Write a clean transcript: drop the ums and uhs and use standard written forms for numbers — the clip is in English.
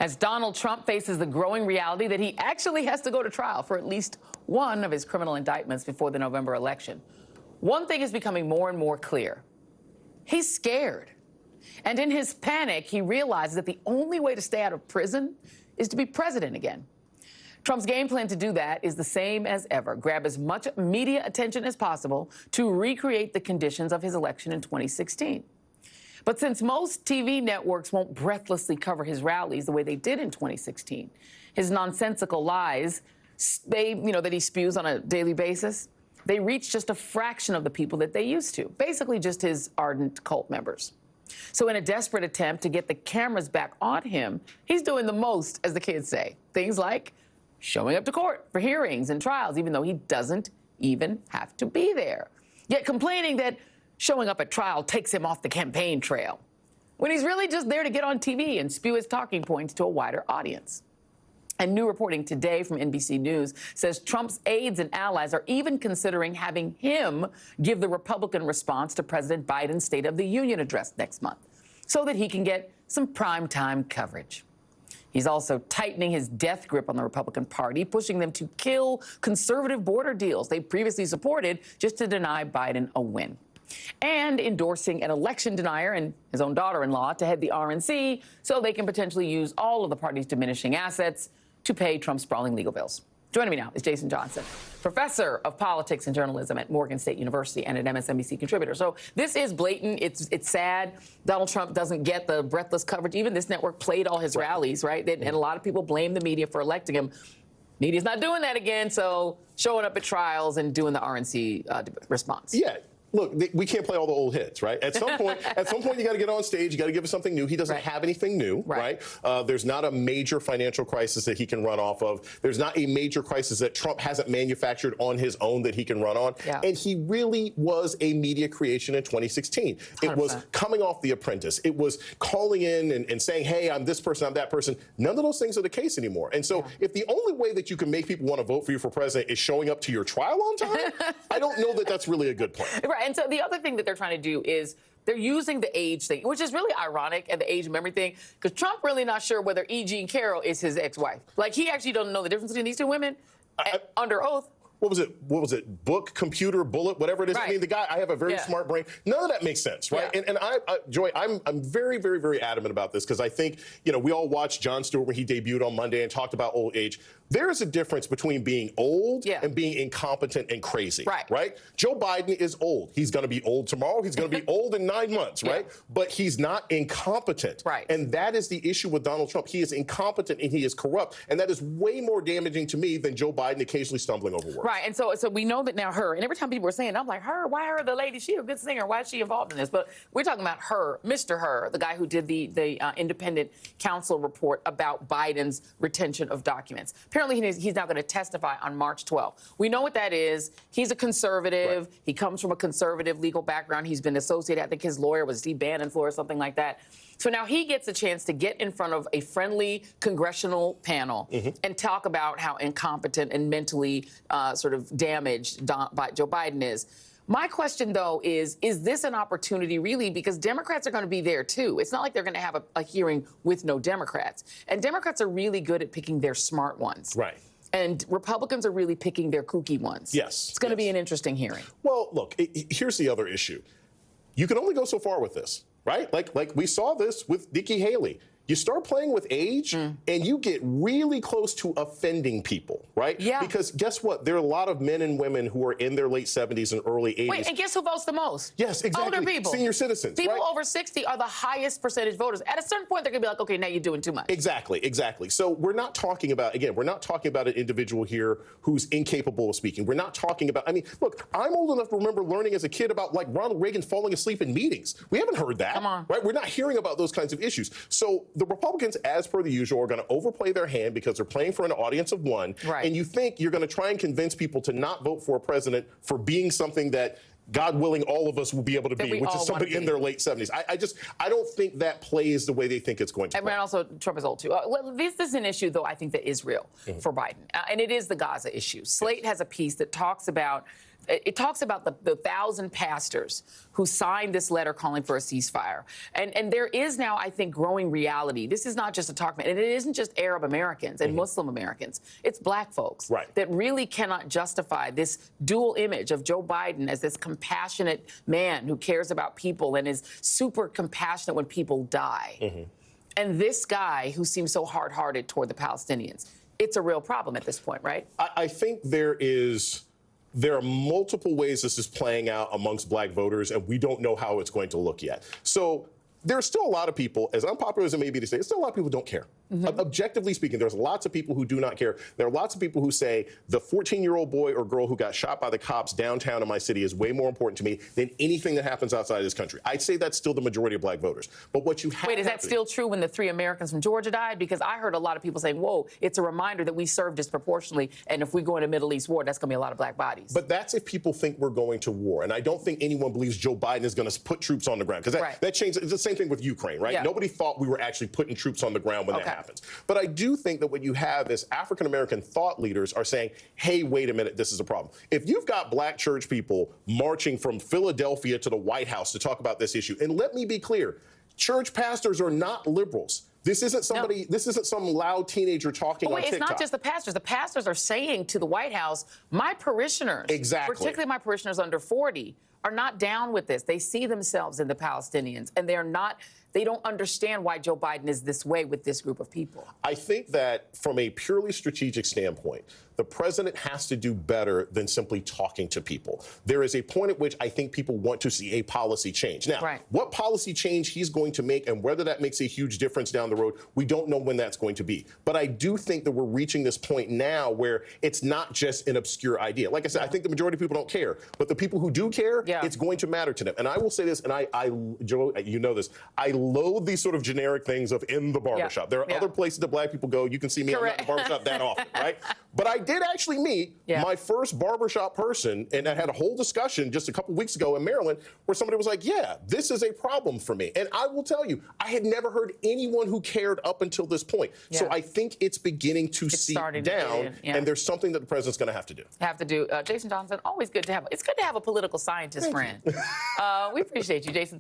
as Donald Trump faces the growing reality that he actually has to go to trial for at least one of his criminal indictments before the November election. One thing is becoming more and more clear. He's scared. And in his panic, he realizes that the only way to stay out of prison is to be president again. Trump's game plan to do that is the same as ever: grab as much media attention as possible to recreate the conditions of his election in 2016. But since most TV networks won't breathlessly cover his rallies the way they did in 2016, his nonsensical lies, that he spews on a daily basis, they reach just a fraction of the people that they used to, basically just his ardent cult members. So in a desperate attempt to get the cameras back on him, he's doing the most, as the kids say. Things like showing up to court for hearings and trials, even though he doesn't even have to be there. Yet complaining that showing up at trial takes him off the campaign trail, when he's really just there to get on TV and spew his talking points to a wider audience. And new reporting today from NBC News says Trump's aides and allies are even considering having him give the Republican response to President Biden's State of the Union address next month, so that he can get some primetime coverage. He's also tightening his death grip on the Republican Party, pushing them to kill conservative border deals they previously supported just to deny Biden a win, and endorsing an election denier and his own daughter-in-law to head the RNC so they can potentially use all of the party's diminishing assets to pay Trump's sprawling legal bills. Joining me now is Jason Johnson, professor of politics and journalism at Morgan State University and an MSNBC contributor. So this is blatant. It's sad. Donald Trump doesn't get the breathless coverage. Even this network played all his rallies, right? And a lot of people blame the media for electing him. Media's not doing that again, so showing up at trials and doing the RNC response. Yeah. Look, we can't play all the old hits, right? At some point, you got to get on stage. You got to give us something new. He doesn't have anything new, right? There's not a major financial crisis that he can run off of. There's not a major crisis that Trump hasn't manufactured on his own that he can run on. Yeah. And he really was a media creation in 2016. 100%. It was coming off The Apprentice. It was calling in and saying, hey, I'm this person, I'm that person. None of those things are the case anymore. And so if the only way that you can make people want to vote for you for president is showing up to your trial on time, I don't know that that's really a good plan. Right. And so the other thing that they're trying to do is they're using the age thing, which is really ironic, and the age memory thing, because Trump really not sure whether E. Jean Carroll is his ex-wife. Like, he actually doesn't know the difference between these two women under oth. What was it? Book, computer, bullet, whatever it is. Right. I mean, the guy, I have a very smart brain. None of that makes sense, right? Yeah. And Joy, I'm very, very, very adamant about this, because I think, we all watched Jon Stewart when he debuted on Monday and talked about old age. There is a difference between being old and being incompetent and crazy, right? Joe Biden is old. He's going to be old tomorrow. He's going to be old in 9 months, right? But he's not incompetent. Right. And that is the issue with Donald Trump. He is incompetent and he is corrupt. And that is way more damaging to me than Joe Biden occasionally stumbling over words. Right. And so we know that now her, and every time people are saying, I'm like, her, why her, the lady? She's a good singer. Why is she involved in this? But we're talking about her, Mr. Her, the guy who did the independent counsel report about Biden's retention of documents. Apparently, he's now going to testify on March 12th. We know what that is. He's a conservative. Right. He comes from a conservative legal background. He's been associated, I think his lawyer was Steve Bannon or something like that. So now he gets a chance to get in front of a friendly congressional panel and talk about how incompetent and mentally sort of damaged Joe Biden is. My question, though, is this an opportunity, really? Because Democrats are going to be there, too. It's not like they're going to have a hearing with no Democrats. And Democrats are really good at picking their smart ones. Right. And Republicans are really picking their kooky ones. Yes. It's going to be an interesting hearing. Well, look, here's the other issue. You can only go so far with this, right? Like we saw this with Nikki Haley. You start playing with age, and you get really close to offending people, right? Yeah. Because guess what? There are a lot of men and women who are in their late 70s and early 80s. Wait, and guess who votes the most? Yes, exactly. Older people. Senior citizens, People over 60 are the highest percentage voters. At a certain point, they're going to be like, okay, now you're doing too much. Exactly. So we're not talking about, again, we're not talking about an individual here who's incapable of speaking. We're not talking about, I mean, look, I'm old enough to remember learning as a kid about, like, Ronald Reagan falling asleep in meetings. We haven't heard that. Come on. Right? We're not hearing about those kinds of issues. So the Republicans, as per the usual, are going to overplay their hand because they're playing for an audience of one. Right. And you think you're going to try and convince people to not vote for a president for being something that, God willing, all of us will be able to be, which is somebody in their late 70s. I don't think that plays the way they think it's going to. And also, Trump is old, too. This is an issue, though, I think that is real for Biden. And it is the Gaza issue. Slate has a piece that talks about It talks about the 1,000 pastors who signed this letter calling for a ceasefire. And there is now, I think, growing reality. This is not just a talk, and it isn't just Arab Americans and Muslim Americans. It's black folks that really cannot justify this dual image of Joe Biden as this compassionate man who cares about people and is super compassionate when people die. And this guy who seems so hard-hearted toward the Palestinians. It's a real problem at this point, right? I think there are multiple ways this is playing out amongst black voters, and we don't know how it's going to look yet. So there's still a lot of people, as unpopular as it may be to say, there's still a lot of people who don't care. Objectively speaking, there's lots of people who do not care. There are lots of people who say the 14-year-old boy or girl who got shot by the cops downtown in my city is way more important to me than anything that happens outside of this country. I'd say that's still the majority of black voters. But what you have Wait, is that still true when the 3 Americans from Georgia died? Because I heard a lot of people saying, whoa, it's a reminder that we serve disproportionately, and if we go into Middle East war, that's going to be a lot of black bodies. But that's if people think we're going to war. And I don't think anyone believes Joe Biden is going to put troops on the ground. Because that changes. It's the same thing with Ukraine, right? Nobody thought we were actually putting troops on the ground when that happens. But I do think that what you have is African-American thought leaders are saying, hey, wait a minute, this is a problem. If you've got black church people marching from Philadelphia to the White House to talk about this issue, and let me be clear, church pastors are not liberals. This isn't somebody. This isn't some loud teenager talking on TikTok. It's not just the pastors. The pastors are saying to the White House, my parishioners, particularly my parishioners under 40, are not down with this. They see themselves in the Palestinians, and they don't understand why Joe Biden is this way with this group of people. I think that from a purely strategic standpoint, the president has to do better than simply talking to people. There is a point at which I think people want to see a policy change. Now, what policy change he's going to make and whether that makes a huge difference down the road, we don't know when that's going to be. But I do think that we're reaching this point now where it's not just an obscure idea. Like I said, I think the majority of people don't care. But the people who do care, it's going to matter to them. And I will say this, and Joe, you know this, I loathe these sort of generic things of in the barbershop. There are other places that black people go. You can see me, I'm not in the barbershop that often, right? But I did actually meet my first barbershop person, and I had a whole discussion just a couple weeks ago in Maryland where somebody was like, yeah, this is a problem for me. And I will tell you, I had never heard anyone who cared up until this point. So I think it's beginning to seep down, and there's something that the president's going to have to do. Jason Johnson, always good to have. It's good to have a political scientist friend. We appreciate you, Jason.